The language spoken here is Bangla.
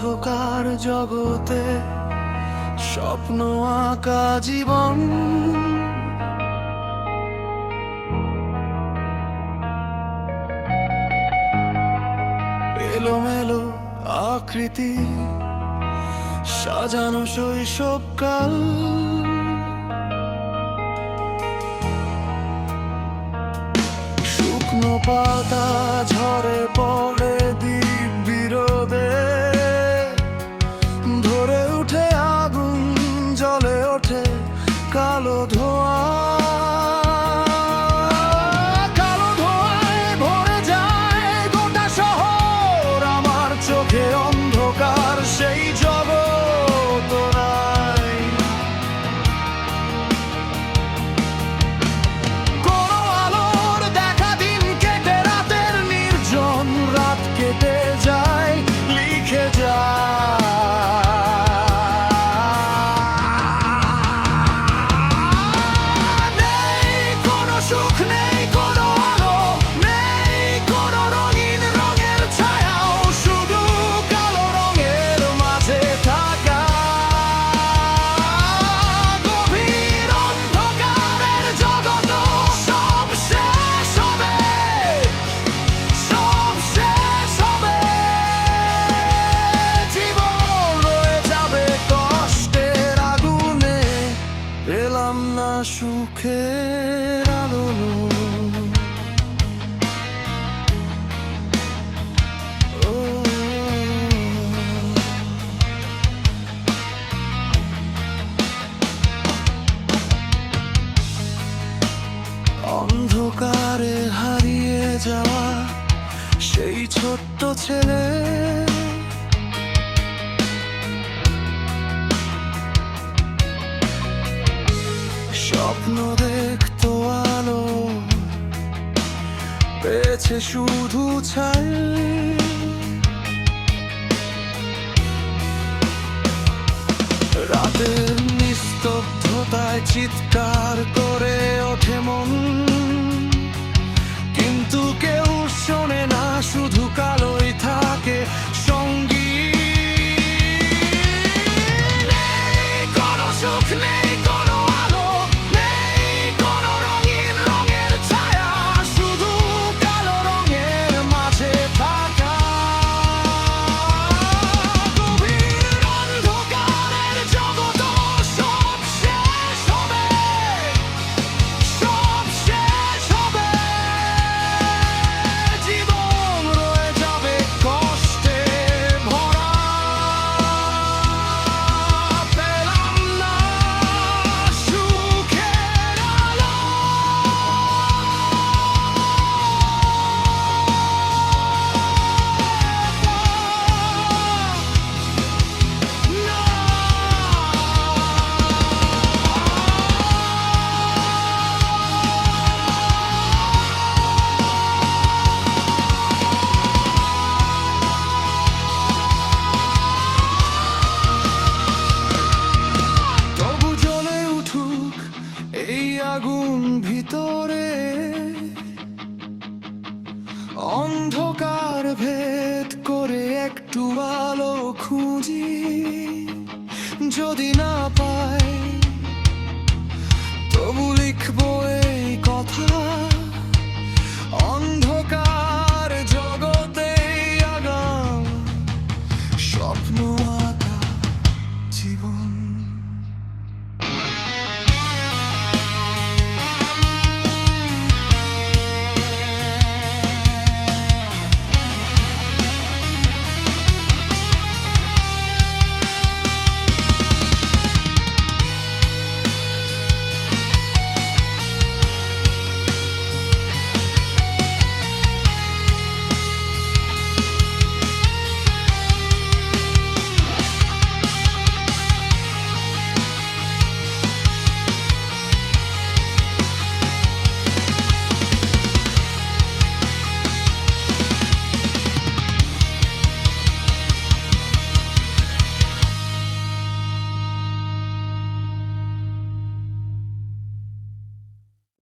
অন্ধকার জগতে স্বপ্ন আঁকা জীবন, এলোমেলো আকৃতি সাজানো শৈশবকাল। শুকনো পাতা ঝরে পড়ে দ্বীপ বিরোধে, ধরে উঠে আগুন জ্বলে ওঠে কালো ধোঁয়া। কালো ধোঁয়ায় ভরে যায় গোটা শহর, আমার চোখে অন্ধকার সেই জগৎ নাই। কোনো আলোর দেখা দিন কেটে রাতের নির্জন, রাত কেটে যায় লিখে যায়। সুখ নেই কোনো আলো, নেই কোনো রঙিন রঙের ছায়াও, শুধু কালো রঙের মাঝে থাকা গভীর অন্ধকারের জগৎ। সব শেষ হবে, সব শেষ হবে, জীবন রয়ে যাবে কষ্টের আগুনে। পেলাম না সুখের আলো, অন্ধকারে হারিয়ে যাওয়া সেই ছোট্ট ছেলে। স্বপ্ন দেখতো আলো, পেয়েছে শুধু ছাই। রাতের নিস্তব্ধতায় চিৎকার করে ওঠে মন, কিন্তু কেউ শোনে না, শুধু কালোই থাকে সঙ্গী। নেই কোনো সুখ, নেই কোনো আলো, নেই কোনো রঙিন রঙের ছায়া, শুধু কালো রঙের মাঝে থাকা গভীর অন্ধকারের জগৎ। সব শেষ হবে, সব শেষ হবে, জীবন রয়ে যাবে কষ্টে ভরা। পেলাম না সুখের আলো। তবু জ্বলে উঠুক এই আগুন ভিতরে, অন্ধকার ভেদ করে একটু আলো খুঁজি। যদি না পাই